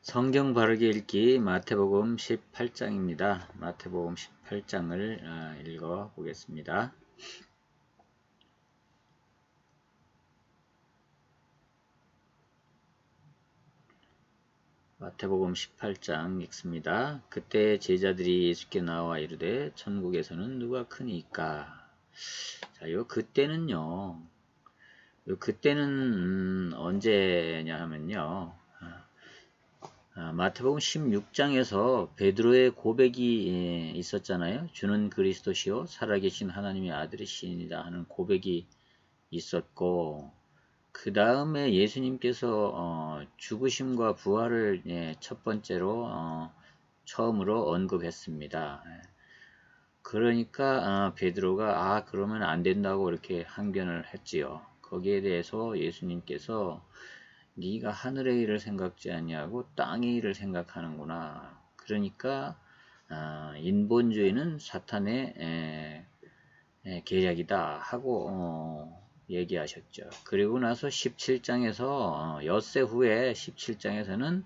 성경 바르게 읽기 마태복음 18장입니다. 마태복음 18장을 읽어 보겠습니다. 마태복음 18장 읽습니다. 그때 제자들이 예수께 나와 이르되 천국에서는 누가 크니까? 자, 요 그때는요. 요 그때는 언제냐 하면요. 마태복음 16장에서 베드로의 고백이 있었잖아요. 주는 그리스도시요 살아계신 하나님의 아들이시니라 하는 고백이 있었고, 그 다음에 예수님께서 죽으심과 부활을 첫 번째로 처음으로 언급했습니다. 그러니까 베드로가 그러면 안 된다고 이렇게 항변을 했지요. 거기에 대해서 예수님께서 네가 하늘의 일을 생각지 아니하고 땅의 일을 생각하는구나. 그러니까 인본주의는 사탄의 계략이다 하고 얘기하셨죠. 그리고 나서 17장에서 엿새 후에 17장에서는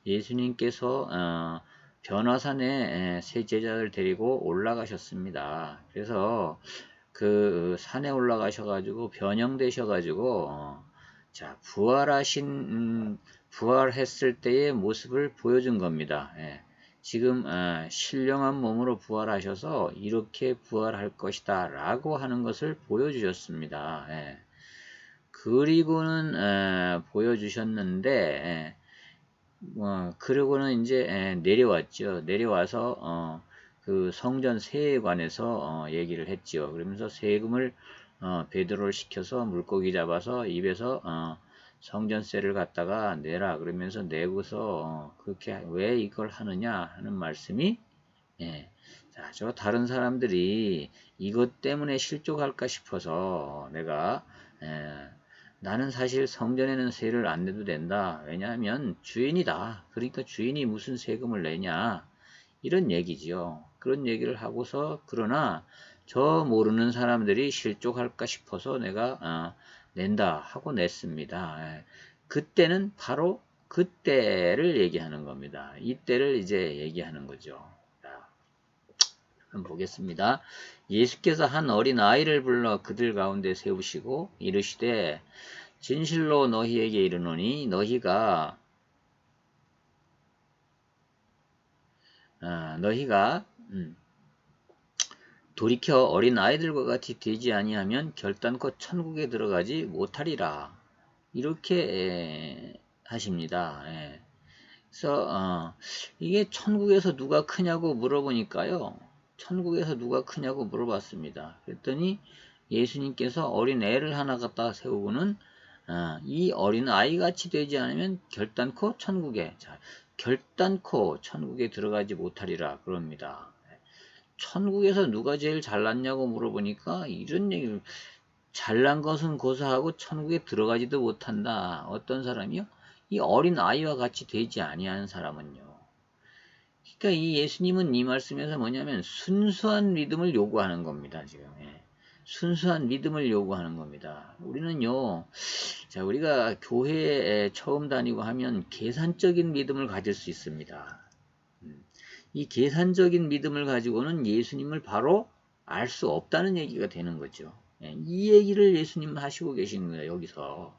예수님께서 변화산에 세 제자를 데리고 올라가셨습니다. 그래서 그 산에 올라가셔가지고 변형되셔가지고 자, 부활했을 때의 모습을 보여준 겁니다. 지금 신령한 몸으로 부활하셔서 이렇게 부활할 것이다 라고 하는 것을 보여주셨습니다. 그리고는 보여주셨는데 그리고는 이제 내려왔죠. 내려와서 그 성전 세에 관해서 얘기를 했죠. 그러면서 세금을 베드로를 시켜서 물고기 잡아서 입에서 성전세를 갖다가 내라 그러면서 내고서 그렇게 왜 이걸 하느냐 하는 말씀이 자, 저 다른 사람들이 이것 때문에 실족할까 싶어서 내가 나는 사실 성전에는 세를 안 내도 된다. 왜냐하면 주인이다. 그러니까 주인이 무슨 세금을 내냐. 이런 얘기지요. 그런 얘기를 하고서 그러나 저 모르는 사람들이 실족할까 싶어서 내가 낸다 하고 냈습니다. 그때는 바로 그때를 얘기하는 겁니다. 이때를 이제 얘기하는 거죠. 한번 보겠습니다. 예수께서 한 어린 아이를 불러 그들 가운데 세우시고 이르시되 진실로 너희에게 이르노니 너희가 돌이켜 어린 아이들과 같이 되지 아니하면 결단코 천국에 들어가지 못하리라. 이렇게 하십니다. 그래서 이게 천국에서 누가 크냐고 물어보니까요. 천국에서 누가 크냐고 물어봤습니다. 그랬더니 예수님께서 어린 애를 하나 갖다 세우고는 이 어린 아이같이 되지 않으면 결단코 천국에 들어가지 못하리라 그럽니다. 천국에서 누가 제일 잘났냐고 물어보니까 이런 얘기를 잘난 것은 고사하고 천국에 들어가지도 못한다. 어떤 사람이요? 이 어린 아이와 같이 되지 아니하는 사람은요. 그러니까 이 예수님은 이 말씀에서 뭐냐면 순수한 믿음을 요구하는 겁니다. 지금 순수한 믿음을 요구하는 겁니다. 우리는요, 자 우리가 교회에 처음 다니고 하면 계산적인 믿음을 가질 수 있습니다. 이 계산적인 믿음을 가지고는 예수님을 바로 알 수 없다는 얘기가 되는 거죠. 이 얘기를 예수님은 하시고 계시는 거예요. 여기서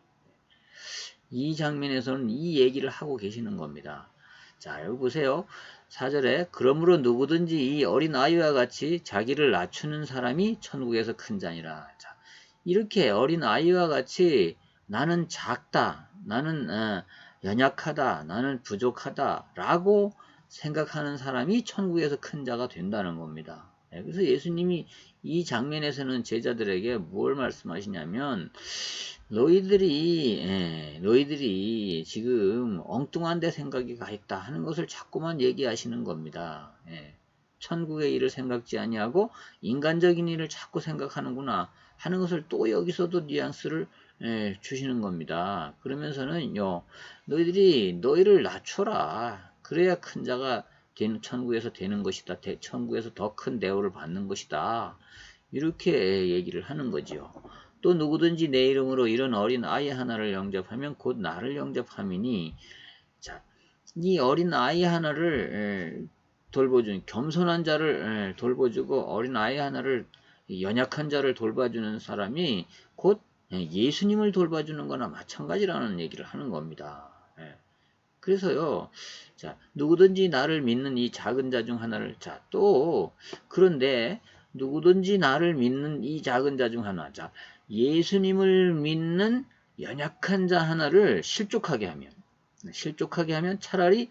이 장면에서는 이 얘기를 하고 계시는 겁니다. 자, 여기 보세요. 4절에 그러므로 누구든지 이 어린 아이와 같이 자기를 낮추는 사람이 천국에서 큰 자니라. 자, 이렇게 어린 아이와 같이 나는 작다, 나는 연약하다, 나는 부족하다 라고 생각하는 사람이 천국에서 큰 자가 된다는 겁니다. 그래서 예수님이 이 장면에서는 제자들에게 뭘 말씀하시냐면 너희들이 지금 엉뚱한 데 생각이 가 있다 하는 것을 자꾸만 얘기하시는 겁니다. 천국의 일을 생각지 아니하고 인간적인 일을 자꾸 생각하는구나 하는 것을 또 여기서도 뉘앙스를 주시는 겁니다. 그러면서는요, 너희를 낮춰라. 그래야 큰 자가 천국에서 되는 것이다. 천국에서 더 큰 대우를 받는 것이다. 이렇게 얘기를 하는 거지요. 또 누구든지 내 이름으로 이런 어린 아이 하나를 영접하면 곧 나를 영접함이니. 자, 이 어린 아이 하나를 돌보주는 겸손한 자를 돌보주고 어린 아이 하나를 연약한 자를 돌봐주는 사람이 곧 예수님을 돌봐주는 거나 마찬가지라는 얘기를 하는 겁니다. 그래서요, 자, 누구든지 나를 믿는 이 작은 자 중 하나를, 자, 또, 그런데, 누구든지 나를 믿는 이 작은 자 중 하나, 자, 예수님을 믿는 연약한 자 하나를 실족하게 하면 차라리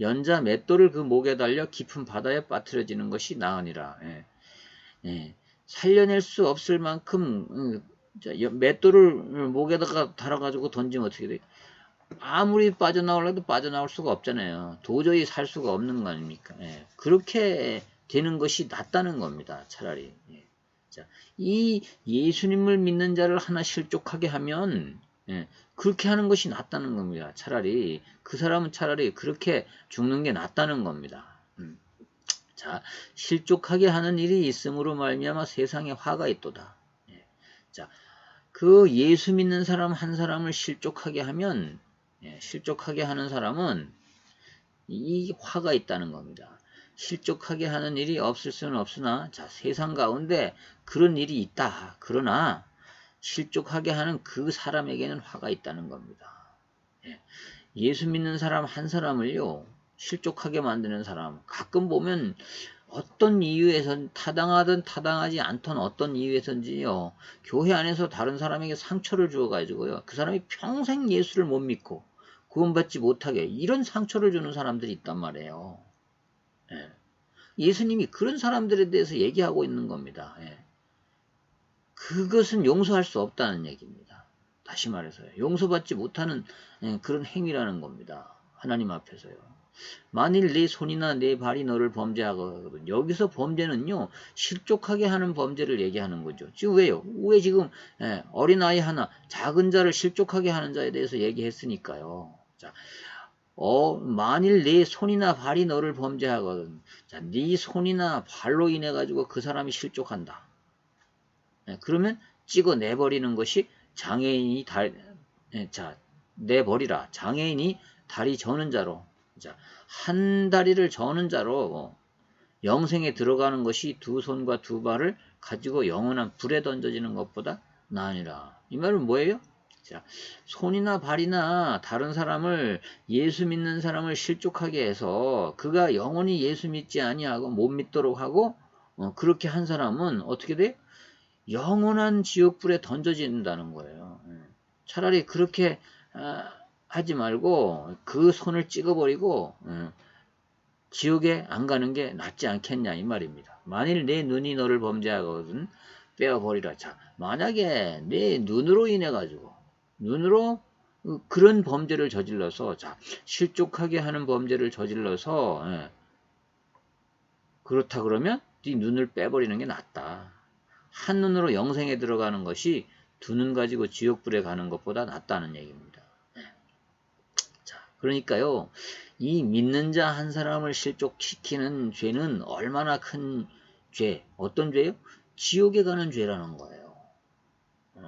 연자 맷돌을 그 목에 달려 깊은 바다에 빠뜨려지는 것이 나으니라. 살려낼 수 없을 만큼, 맷돌을 목에다가 달아가지고 던지면 어떻게 돼? 아무리 빠져나오려도 빠져나올 수가 없잖아요. 도저히 살 수가 없는 거 아닙니까? 그렇게 되는 것이 낫다는 겁니다. 차라리. 자, 이 예수님을 믿는 자를 하나 실족하게 하면 그렇게 하는 것이 낫다는 겁니다. 차라리 그 사람은 차라리 그렇게 죽는 게 낫다는 겁니다. 자, 실족하게 하는 일이 있음으로 말미암아 세상에 화가 있도다. 자, 그 예수 믿는 사람 한 사람을 실족하게 하면 실족하게 하는 사람은 이 화가 있다는 겁니다. 실족하게 하는 일이 없을 수는 없으나 자, 세상 가운데 그런 일이 있다. 그러나 실족하게 하는 그 사람에게는 화가 있다는 겁니다. 예수 믿는 사람 한 사람을요, 실족하게 만드는 사람, 가끔 보면 어떤 이유에선 타당하든 타당하지 않던 어떤 이유에선지요, 교회 안에서 다른 사람에게 상처를 주어가지고요, 그 사람이 평생 예수를 못 믿고 구원받지 못하게 이런 상처를 주는 사람들이 있단 말이에요. 예수님이 그런 사람들에 대해서 얘기하고 있는 겁니다. 그것은 용서할 수 없다는 얘기입니다. 다시 말해서요. 용서받지 못하는 그런 행위라는 겁니다. 하나님 앞에서요. 만일 내 손이나 내 발이 너를 범죄하거든. 여기서 범죄는요, 실족하게 하는 범죄를 얘기하는 거죠. 지금 왜요? 왜 지금 어린아이 하나, 작은 자를 실족하게 하는 자에 대해서 얘기했으니까요. 자, 만일 내 손이나 발이 너를 범죄하거든. 자, 네 손이나 발로 인해 가지고 그 사람이 실족한다. 그러면 찍어 내버리는 것이 장애인이 자, 내버리라. 장애인이 다리 저는 자로. 자, 한 다리를 저는 자로 영생에 들어가는 것이 두 손과 두 발을 가지고 영원한 불에 던져지는 것보다 나으니라. 이 말은 뭐예요? 자, 손이나 발이나 다른 사람을 예수 믿는 사람을 실족하게 해서 그가 영원히 예수 믿지 아니하고 못 믿도록 하고 그렇게 한 사람은 어떻게 돼? 영원한 지옥불에 던져진다는 거예요. 차라리 그렇게 하지 말고 그 손을 찍어버리고 지옥에 안 가는 게 낫지 않겠냐 이 말입니다. 만일 내 눈이 너를 범죄하거든 빼어버리라. 자, 만약에 내 눈으로 인해 가지고 눈으로 그런 범죄를 저질러서 자, 실족하게 하는 범죄를 저질러서 그렇다 그러면 네 눈을 빼버리는 게 낫다. 한 눈으로 영생에 들어가는 것이 두 눈 가지고 지옥불에 가는 것보다 낫다는 얘기입니다. 자, 그러니까요, 이 믿는 자 한 사람을 실족시키는 죄는 얼마나 큰 죄, 어떤 죄요? 지옥에 가는 죄라는 거예요.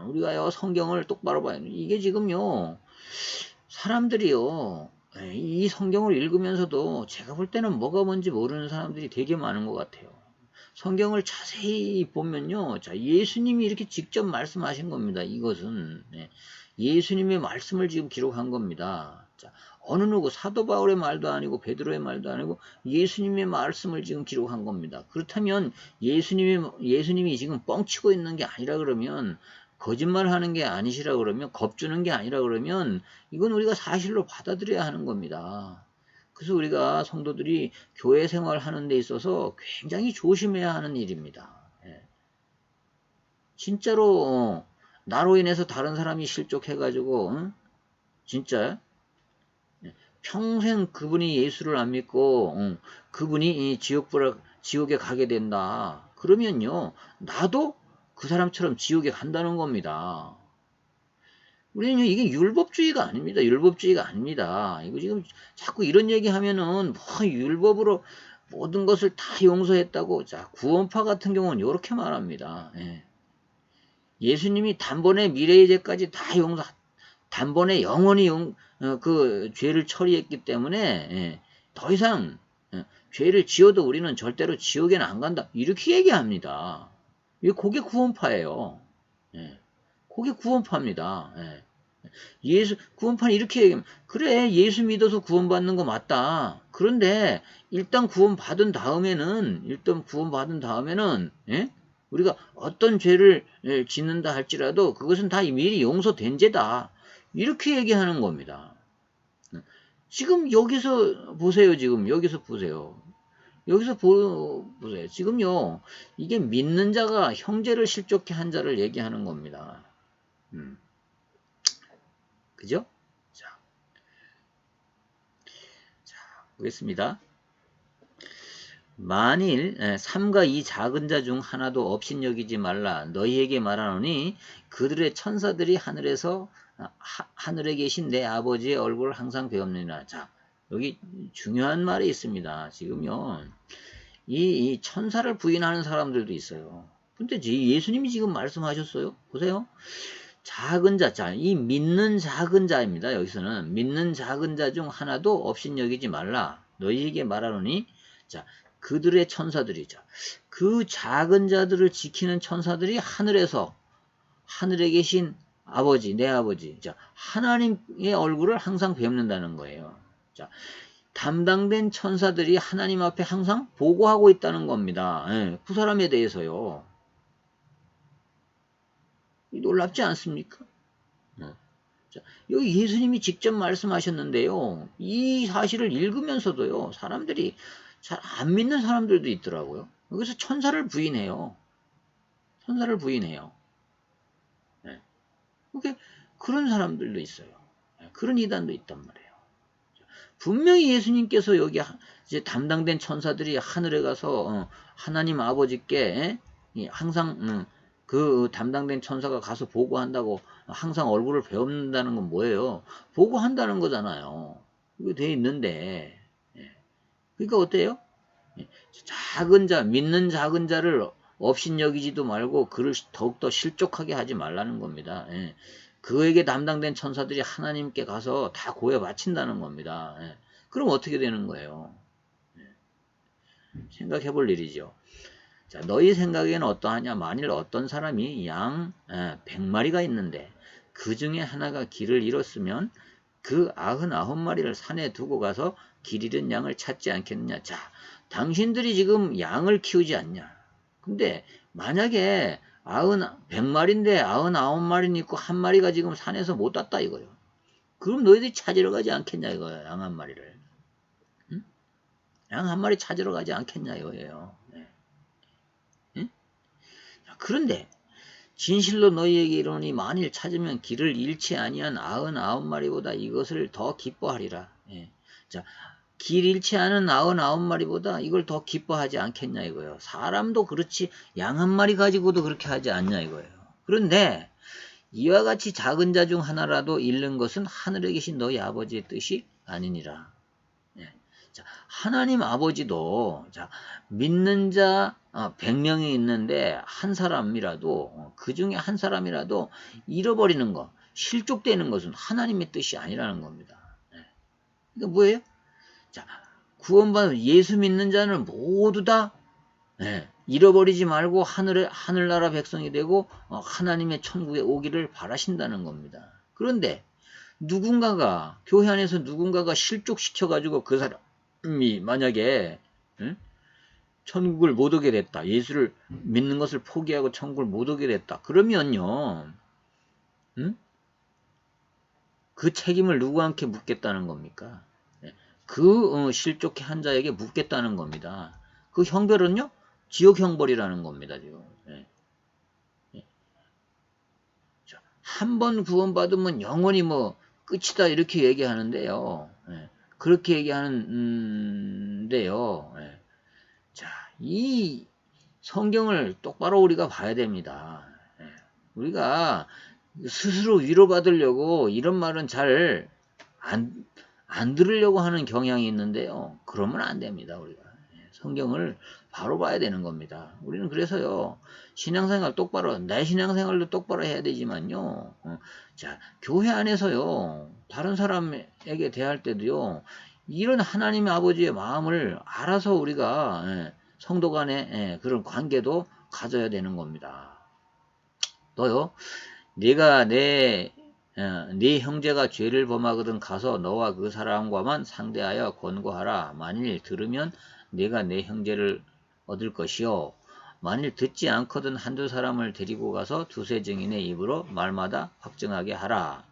우리가요, 성경을 똑바로 봐야 돼요. 이게 지금요, 사람들이요, 이 성경을 읽으면서도 제가 볼 때는 뭐가 뭔지 모르는 사람들이 되게 많은 것 같아요. 성경을 자세히 보면요. 자, 예수님이 이렇게 직접 말씀하신 겁니다. 이것은. 예수님의 말씀을 지금 기록한 겁니다. 자, 어느 누구 사도 바울의 말도 아니고 베드로의 말도 아니고 예수님의 말씀을 지금 기록한 겁니다. 그렇다면 예수님이 지금 뻥치고 있는 게 아니라 그러면 거짓말하는 게 아니시라 그러면 겁주는 게 아니라 그러면 이건 우리가 사실로 받아들여야 하는 겁니다. 그래서 우리가 성도들이 교회 생활하는 데 있어서 굉장히 조심해야 하는 일입니다. 진짜로 나로 인해서 다른 사람이 실족해가지고 진짜 평생 그분이 예수를 안 믿고 그분이 지옥에 가게 된다. 그러면요 나도 그 사람처럼 지옥에 간다는 겁니다. 우리는 이게 율법주의가 아닙니다. 율법주의가 아닙니다. 이거 지금 자꾸 이런 얘기 하면은 뭐 율법으로 모든 것을 다 용서했다고. 자, 구원파 같은 경우는 이렇게 말합니다. 예수님이 단번에 미래의 죄까지 다 단번에 영원히 그 죄를 처리했기 때문에 더 이상 죄를 지어도 우리는 절대로 지옥에는 안 간다. 이렇게 얘기합니다. 그게 구원파예요. 예. 그게 구원파입니다. 예. 구원파는 이렇게 얘기하면, 그래, 예수 믿어서 구원받는 거 맞다. 그런데, 일단 구원받은 다음에는, 예? 우리가 어떤 죄를 짓는다 할지라도 그것은 다 미리 용서된 죄다. 이렇게 얘기하는 겁니다. 지금 여기서 보세요. 여기서 보세요. 보세요. 지금요, 이게 믿는 자가 형제를 실족케 한 자를 얘기하는 겁니다. 그죠? 자, 보겠습니다. 만일 삼가 이 작은 자 중 하나도 업신여기지 말라. 너희에게 말하노니 그들의 천사들이 하늘에서 하늘에 계신 내 아버지의 얼굴을 항상 배웁니다. 자, 여기 중요한 말이 있습니다. 지금요, 이 천사를 부인하는 사람들도 있어요. 근데 예수님이 지금 말씀하셨어요. 보세요. 작은 자, 이 믿는 작은 자입니다. 여기서는 믿는 작은 자 중 하나도 업신여기지 말라. 너희에게 말하노니, 자, 그들의 천사들이죠. 그 작은 자들을 지키는 천사들이 하늘에 계신 아버지, 내 아버지, 자, 하나님의 얼굴을 항상 뵙는다는 거예요. 자, 담당된 천사들이 하나님 앞에 항상 보고하고 있다는 겁니다. 그 사람에 대해서요. 놀랍지 않습니까? 자, 여기 예수님이 직접 말씀하셨는데요. 이 사실을 읽으면서도요, 사람들이 잘 안 믿는 사람들도 있더라고요. 그래서 천사를 부인해요. 네. 그런 사람들도 있어요. 그런 이단도 있단 말이에요. 분명히 예수님께서 여기 이제 담당된 천사들이 하늘에 가서 하나님 아버지께 항상 그 담당된 천사가 가서 보고한다고 항상 얼굴을 배운다는 건 뭐예요? 보고한다는 거잖아요. 이거 돼 있는데. 그러니까 어때요? 믿는 작은 자를 업신여기지도 말고 그를 더욱더 실족하게 하지 말라는 겁니다. 그에게 담당된 천사들이 하나님께 가서 다 고해 바친다는 겁니다. 그럼 어떻게 되는 거예요? 생각해 볼 일이죠. 자, 너희 생각에는 어떠하냐? 만일 어떤 사람이 양 100마리가 있는데 그 중에 하나가 길을 잃었으면 그 99마리를 산에 두고 가서 길 잃은 양을 찾지 않겠느냐? 자, 당신들이 지금 양을 키우지 않냐? 근데 만약에 100마리인데 99마리는 있고 한 마리가 지금 산에서 못 왔다 이거예요. 그럼 너희들이 찾으러 가지 않겠냐 이거예요. 양 한 마리를. 응? 양 한 마리 찾으러 가지 않겠냐 이거예요. 네. 응? 그런데 진실로 너희에게 이르노니 만일 찾으면 길을 잃지 아니한 99마리보다 이것을 더 기뻐하리라. 예. 자, 길 잃지 않은 99마리보다 이걸 더 기뻐하지 않겠냐 이거예요. 사람도 그렇지 양 한 마리 가지고도 그렇게 하지 않냐 이거예요. 그런데 이와 같이 작은 자 중 하나라도 잃는 것은 하늘에 계신 너희 아버지의 뜻이 아니니라. 예. 자, 하나님 아버지도 자, 믿는 자 100명이 있는데 한 사람이라도 그 중에 한 사람이라도 잃어버리는 것, 실족되는 것은 하나님의 뜻이 아니라는 겁니다. 예. 그러니까 뭐예요? 자, 구원받은 예수 믿는 자는 모두 다 잃어버리지 말고 하늘나라 백성이 되고 하나님의 천국에 오기를 바라신다는 겁니다. 그런데 누군가가 교회 안에서 누군가가 실족시켜가지고 그 사람이 만약에 천국을 못 오게 됐다. 예수를 믿는 것을 포기하고 천국을 못 오게 됐다. 그러면요. 그 책임을 누구한테 묻겠다는 겁니까? 그 실족해 한 자에게 묻겠다는 겁니다. 그 형벌은요? 지옥 형벌이라는 겁니다. 지금. 한 번 구원받으면 영원히 뭐 끝이다 이렇게 얘기하는데요. 그렇게 얘기하는데요. 자, 이 성경을 똑바로 우리가 봐야 됩니다. 우리가 스스로 위로받으려고 이런 말은 잘 안 들으려고 하는 경향이 있는데요. 그러면 안 됩니다. 우리가 성경을 바로 봐야 되는 겁니다. 우리는 그래서요, 신앙생활 똑바로, 내 신앙생활도 똑바로 해야 되지만요, 자, 교회 안에서요, 다른 사람에게 대할 때도요, 이런 하나님의 아버지의 마음을 알아서 우리가, 성도 간의 그런 관계도 가져야 되는 겁니다. 너요, 네가 네 형제가 죄를 범하거든 가서 너와 그 사람과만 상대하여 권고하라. 만일 들으면 네가 내 형제를 얻을 것이요. 만일 듣지 않거든 한두 사람을 데리고 가서 두세 증인의 입으로 말마다 확증하게 하라.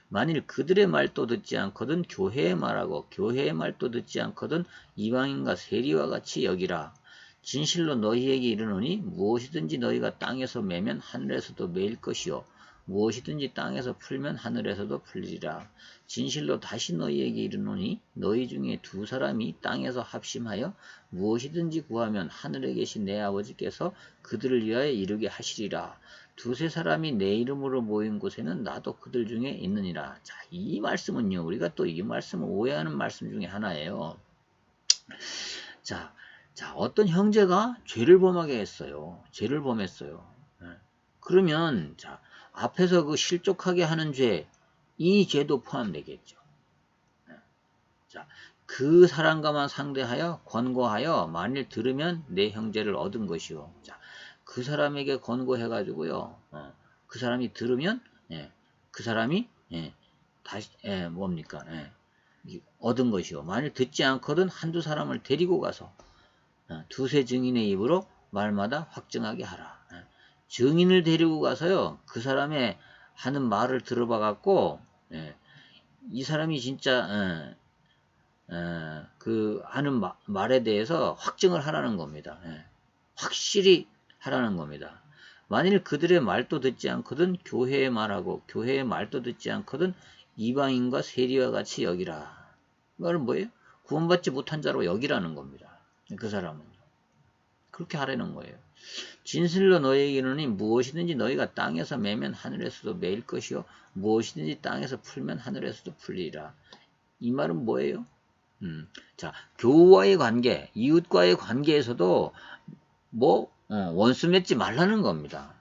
만일 그들의 말도 듣지 않거든 교회의 말하고 교회의 말도 듣지 않거든 이방인과 세리와 같이 여기라. 진실로 너희에게 이르노니 무엇이든지 너희가 땅에서 매면 하늘에서도 매일 것이요 무엇이든지 땅에서 풀면 하늘에서도 풀리리라. 진실로 다시 너희에게 이르노니 너희 중에 두 사람이 땅에서 합심하여 무엇이든지 구하면 하늘에 계신 내 아버지께서 그들을 위하여 이루게 하시리라. 두세 사람이 내 이름으로 모인 곳에는 나도 그들 중에 있느니라. 자, 이 말씀은요, 우리가 또 이 말씀을 오해하는 말씀 중에 하나예요. 자, 어떤 형제가 죄를 범하게 했어요. 죄를 범했어요. 그러면, 자, 앞에서 그 실족하게 하는 죄, 이 죄도 포함되겠죠. 자, 그 사람과만 상대하여 권고하여 만일 들으면 내 형제를 얻은 것이요. 자, 그 사람에게 권고해가지고요. 그 사람이 들으면 그 사람이 다시 뭡니까? 얻은 것이요. 만일 듣지 않거든 한두 사람을 데리고 가서 두세 증인의 입으로 말마다 확증하게 하라. 증인을 데리고 가서요. 그 사람의 하는 말을 들어봐 갖고 이 사람이 진짜 그 하는 말에 대해서 확증을 하라는 겁니다. 확실히 하라는 겁니다. 만일 그들의 말도 듣지 않거든 교회의 말하고 교회의 말도 듣지 않거든 이방인과 세리와 같이 여기라. 말은 뭐예요? 구원받지 못한 자로 여기라는 겁니다. 그 사람은요. 그렇게 하라는 거예요. 진실로 너희에게 이르노니 무엇이든지 너희가 땅에서 매면 하늘에서도 매일 것이요 무엇이든지 땅에서 풀면 하늘에서도 풀리리라. 이 말은 뭐예요? 자, 교우와의 관계, 이웃과의 관계에서도 원수 맺지 말라는 겁니다.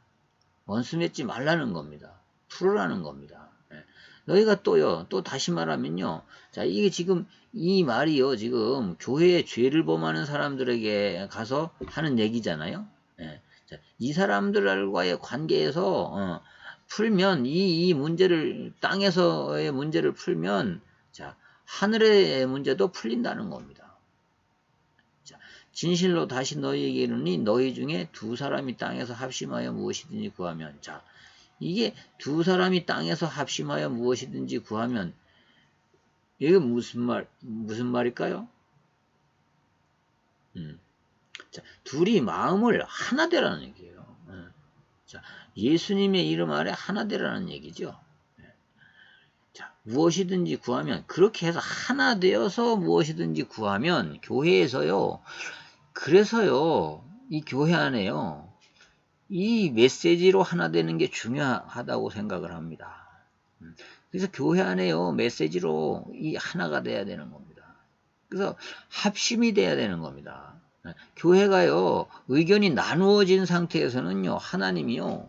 원수 맺지 말라는 겁니다. 풀으라는 겁니다. 너희가 또 다시 말하면요. 자, 이게 지금, 이 말이요. 지금, 교회에 죄를 범하는 사람들에게 가서 하는 얘기잖아요. 자, 이 사람들과의 관계에서, 풀면, 이 문제를, 땅에서의 문제를 풀면, 자, 하늘의 문제도 풀린다는 겁니다. 자, 진실로 다시 너희에게 이르니 너희 중에 두 사람이 땅에서 합심하여 무엇이든지 구하면, 자, 이게 두 사람이 땅에서 합심하여 무엇이든지 구하면 이게 무슨 말일까요? 자, 둘이 마음을 하나 되라는 얘기예요. 자, 예수님의 이름 아래 하나 되라는 얘기죠. 자, 무엇이든지 구하면 그렇게 해서 하나 되어서 무엇이든지 구하면 교회에서요. 그래서요. 이 교회 안에요. 이 메시지로 하나 되는 게 중요하다고 생각을 합니다. 그래서 교회 안에요. 메시지로 이 하나가 돼야 되는 겁니다. 그래서 합심이 돼야 되는 겁니다. 교회가요. 의견이 나누어진 상태에서는요. 하나님이요.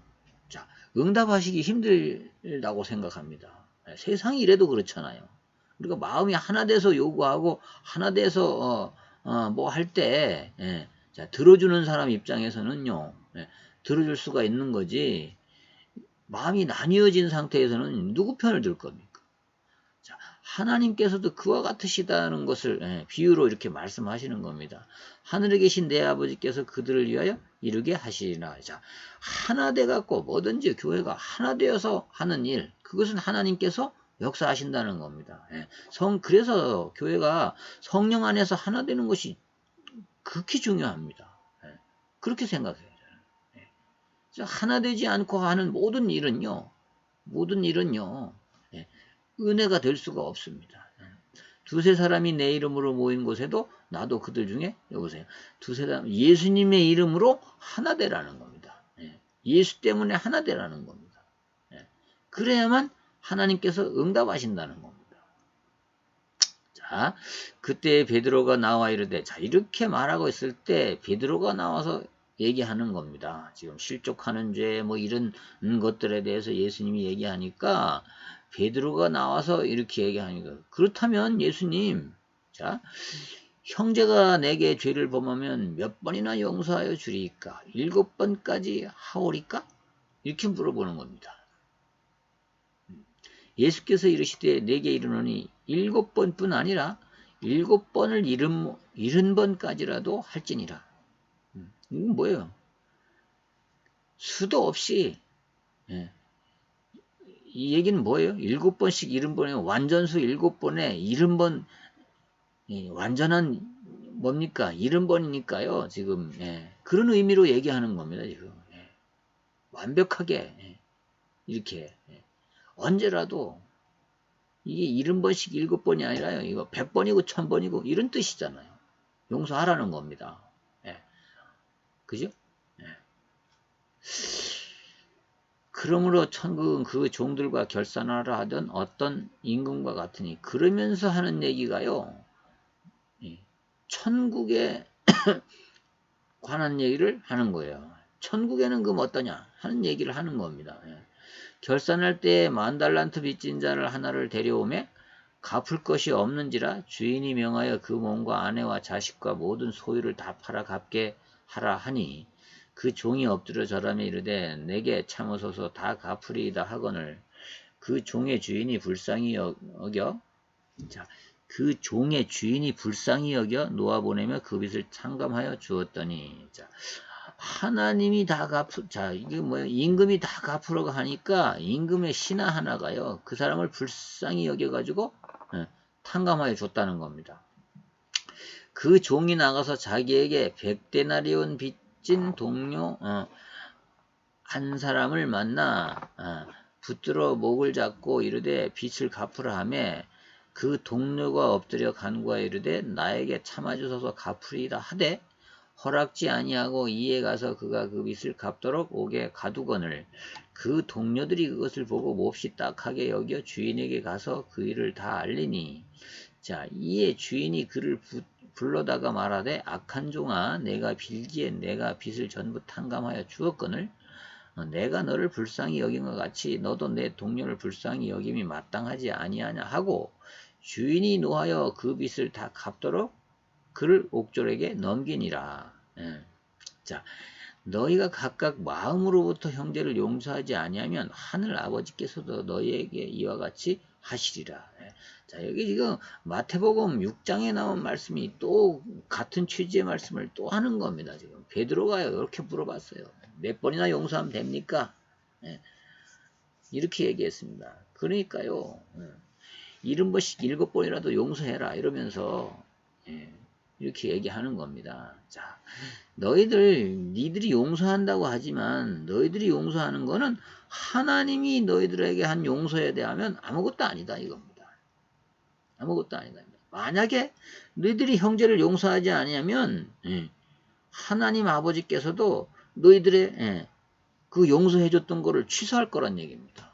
자, 응답하시기 힘들다고 생각합니다. 세상이 이래도 그렇잖아요. 우리가 마음이 하나 돼서 요구하고 하나 돼서 뭐 할 때 들어주는 사람 입장에서는요. 들어줄 수가 있는 거지 마음이 나뉘어진 상태에서는 누구 편을 들 겁니까? 자, 하나님께서도 그와 같으시다는 것을 비유로 이렇게 말씀하시는 겁니다. 하늘에 계신 내 아버지께서 그들을 위하여 이루게 하시리라. 자, 하나 돼 갖고 뭐든지 교회가 하나 되어서 하는 일, 그것은 하나님께서 역사하신다는 겁니다. 그래서 교회가 성령 안에서 하나 되는 것이 극히 중요합니다. 그렇게 생각해요. 하나 되지 않고 하는 모든 일은요, 은혜가 될 수가 없습니다. 두세 사람이 내 이름으로 모인 곳에도 나도 그들 중에, 여보세요. 두세 사람, 예수님의 이름으로 하나 되라는 겁니다. 예수 때문에 하나 되라는 겁니다. 그래야만 하나님께서 응답하신다는 겁니다. 자, 자, 그때 베드로가 나와 이르되, 자, 이렇게 말하고 있을 때 베드로가 나와서 얘기하는 겁니다. 지금 실족하는 죄 뭐 이런 것들에 대해서 예수님이 얘기하니까 베드로가 나와서 이렇게 얘기하니까, 그렇다면 예수님, 자, 형제가 내게 죄를 범하면 몇 번이나 용서하여 주리이까? 7번까지 하오리까? 이렇게 물어보는 겁니다. 예수께서 이르시되 내게 이르노니 7번뿐 아니라 7번을 70번까지라도 할지니라. 이건 뭐예요? 수도 없이, 예. 이 얘기는 뭐예요? 7번씩 70번에 완전수 7번에 70번, 완전한 뭡니까? 70번이니까요. 지금, 예. 그런 의미로 얘기하는 겁니다. 지금. 예. 완벽하게, 예. 이렇게, 예. 언제라도 이게 70번씩 7번이 아니라요. 이거 100번이고 1000번이고 이런 뜻이잖아요. 용서하라는 겁니다. 예. 그죠? 예. 그러므로 천국은 그 종들과 결산하라 하던 어떤 임금과 같으니, 그러면서 하는 얘기가요. 천국에 관한 얘기를 하는 거예요. 천국에는 그럼 어떠냐 하는 얘기를 하는 겁니다. 예. 결산할 때 10,000달란트 빚진 자를 하나를 데려오매 갚을 것이 없는지라 주인이 명하여 그 몸과 아내와 자식과 모든 소유를 다 팔아 갚게 하라 하니, 그 종이 엎드려 절하며 이르되 내게 참으소서 다 갚으리이다 하거늘, 그 종의 주인이 불쌍히 여겨, 자, 그 종의 주인이 불쌍히 여겨 놓아보내며 그 빚을 탕감하여 주었더니, 자, 하나님이 다 자, 이게 뭐예요? 임금이 다 갚으라고 하니까 임금의 신하 하나가요, 그 사람을 불쌍히 여겨가지고 탕감하여 줬다는 겁니다. 그 종이 나가서 자기에게 100데나리온 빚진 동료 한 사람을 만나 붙들어 목을 잡고 이르되 빚을 갚으라 하매, 그 동료가 엎드려 간구하여 이르되 나에게 참아주소서 갚으리이다 하되 허락지 아니하고 이에 가서 그가 그 빚을 갚도록 옥에 가두거늘, 그 동료들이 그것을 보고 몹시 딱하게 여겨 주인에게 가서 그 일을 다 알리니, 자, 이에 주인이 그를 불러다가 말하되 악한 종아, 내가 빌기에 내가 빚을 전부 탕감하여 주었거늘 내가 너를 불쌍히 여긴 것 같이 너도 내 동료를 불쌍히 여김이 마땅하지 아니하냐 하고, 주인이 노하여 그 빚을 다 갚도록 그를 옥졸에게 넘기니라. 예. 자, 너희가 각각 마음으로부터 형제를 용서하지 아니하면 하늘 아버지께서도 너희에게 이와 같이 하시리라. 예. 자, 여기 지금 마태복음 6장에 나온 말씀이 또 같은 취지의 말씀을 또 하는 겁니다. 지금 베드로가 이렇게 물어봤어요. 몇 번이나 용서하면 됩니까? 예. 이렇게 얘기했습니다. 그러니까요, 70번씩 7번이라도 용서해라 이러면서, 예. 이렇게 얘기하는 겁니다. 자, 니들이 용서한다고 하지만 너희들이 용서하는 거는 하나님이 너희들에게 한 용서에 대하면 아무것도 아니다 이겁니다. 아무것도 아니다. 만약에 너희들이 형제를 용서하지 아니하면 하나님 아버지께서도 너희들의 그 용서해줬던 거를 취소할 거란 얘기입니다.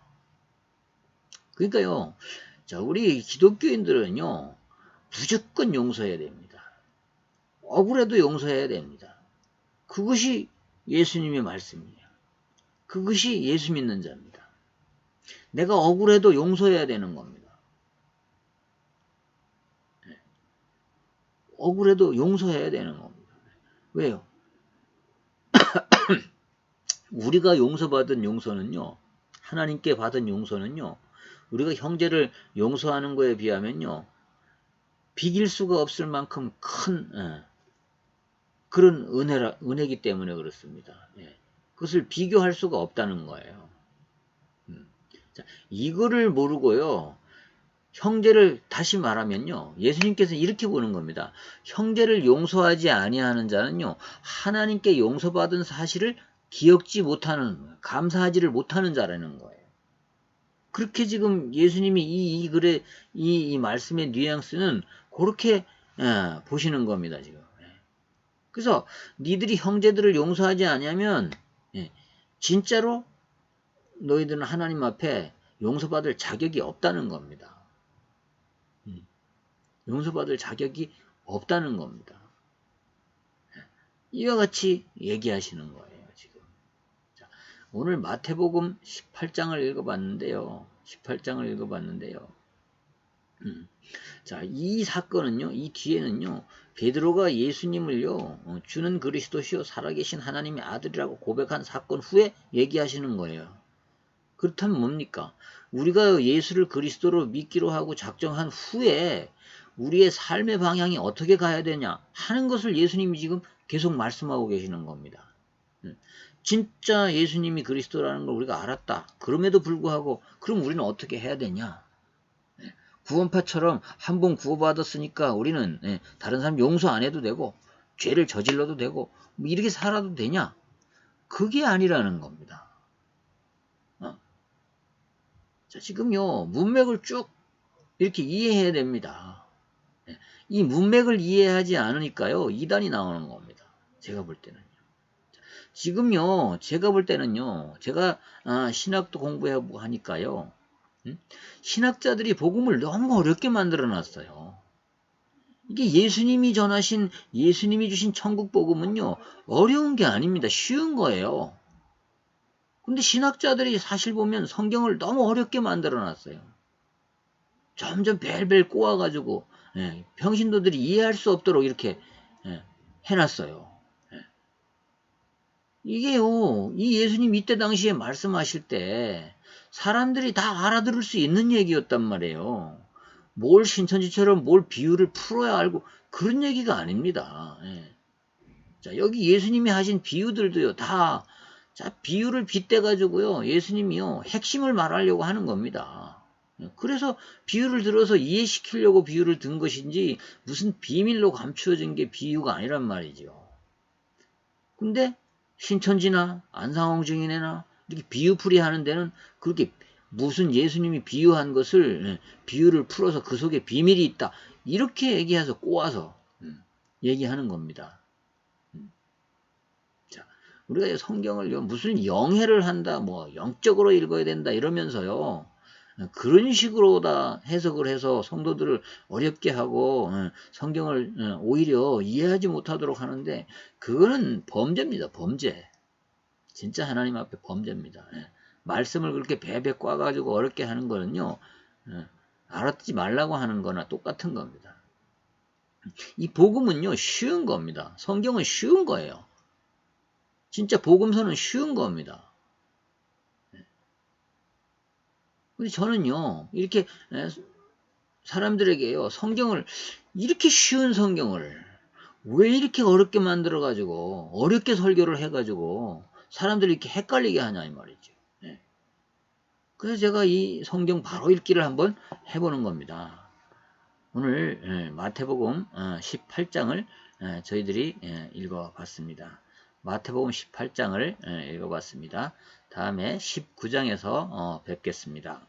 그러니까요, 자, 우리 기독교인들은요, 무조건 용서해야 됩니다. 억울해도 용서해야 됩니다. 그것이 예수님의 말씀이에요. 그것이 예수 믿는 자입니다. 내가 억울해도 용서해야 되는 겁니다. 억울해도 용서해야 되는 겁니다. 왜요? 우리가 용서받은 용서는요, 하나님께 받은 용서는요, 우리가 형제를 용서하는 거에 비하면요, 비길 수가 없을 만큼 큰 그런 은혜기 때문에 그렇습니다. 그것을 비교할 수가 없다는 거예요. 자, 이거를 모르고요, 형제를 다시 말하면요, 예수님께서 이렇게 보는 겁니다. 형제를 용서하지 아니하는 자는요, 하나님께 용서받은 사실을 기억지 못하는, 감사하지를 못하는 자라는 거예요. 그렇게 지금 예수님이 이 글의 이 말씀의 뉘앙스는 그렇게 보시는 겁니다. 지금. 그래서 니들이 형제들을 용서하지 아니하면 진짜로 너희들은 하나님 앞에 용서받을 자격이 없다는 겁니다. 용서받을 자격이 없다는 겁니다. 이와 같이 얘기하시는 거예요, 지금. 자, 오늘 마태복음 18장을 읽어봤는데요. 18장을 읽어봤는데요. 자, 이 사건은요, 이 뒤에는요, 베드로가 예수님을요, 주는 그리스도시요 살아계신 하나님의 아들이라고 고백한 사건 후에 얘기하시는 거예요. 그렇다면 뭡니까? 우리가 예수를 그리스도로 믿기로 하고 작정한 후에 우리의 삶의 방향이 어떻게 가야 되냐 하는 것을 예수님이 지금 계속 말씀하고 계시는 겁니다. 진짜 예수님이 그리스도라는 걸 우리가 알았다. 그럼에도 불구하고 그럼 우리는 어떻게 해야 되냐? 구원파처럼 한 번 구원받았으니까 우리는 다른 사람 용서 안 해도 되고 죄를 저질러도 되고 뭐 이렇게 살아도 되냐? 그게 아니라는 겁니다. 자, 지금요 문맥을 쭉 이렇게 이해해야 됩니다. 이 문맥을 이해하지 않으니까요 이단이 나오는 겁니다. 제가 볼 때는요. 지금요 제가 볼 때는요 제가 신학도 공부하고 하니까요 신학자들이 복음을 너무 어렵게 만들어 놨어요. 이게 예수님이 전하신 예수님이 주신 천국 복음은요 어려운 게 아닙니다. 쉬운 거예요. 근데 신학자들이 사실 보면 성경을 너무 어렵게 만들어 놨어요. 점점 벨벨 꼬아가지고 평신도들이 이해할 수 없도록 이렇게 해놨어요. 이게요, 이 예수님 이때 당시에 말씀하실 때 사람들이 다 알아들을 수 있는 얘기였단 말이에요. 뭘 신천지처럼 뭘 비유를 풀어야 알고 그런 얘기가 아닙니다. 자, 여기 예수님이 하신 비유들도요, 다 자, 비유를 빗대가지고요, 예수님이요, 핵심을 말하려고 하는 겁니다. 그래서 비유를 들어서 이해시키려고 비유를 든 것인지 무슨 비밀로 감추어진 게 비유가 아니란 말이죠. 근데 신천지나 안상홍 증인회나 이렇게 비유풀이 하는 데는 그렇게 무슨 예수님이 비유한 것을 비유를 풀어서 그 속에 비밀이 있다 이렇게 얘기해서 꼬아서 얘기하는 겁니다. 자, 우리가 성경을 무슨 영해를 한다 뭐 영적으로 읽어야 된다 이러면서요 그런 식으로 다 해석을 해서 성도들을 어렵게 하고 성경을 오히려 이해하지 못하도록 하는데 그거는 범죄입니다. 범죄. 진짜 하나님 앞에 범죄입니다. 말씀을 그렇게 베베 꽈가지고 어렵게 하는 거는요. 알았지 말라고 하는 거나 똑같은 겁니다. 이 복음은요. 쉬운 겁니다. 성경은 쉬운 거예요. 진짜 복음서는 쉬운 겁니다. 근데 저는요, 이렇게 사람들에게요, 성경을, 이렇게 쉬운 성경을 왜 이렇게 어렵게 만들어가지고, 어렵게 설교를 해가지고, 사람들이 이렇게 헷갈리게 하냐, 이 말이죠. 그래서 제가 이 성경 바로 읽기를 한번 해보는 겁니다. 오늘 마태복음 18장을 저희들이 읽어봤습니다. 마태복음 18장을 읽어봤습니다. 다음에 19장에서 뵙겠습니다.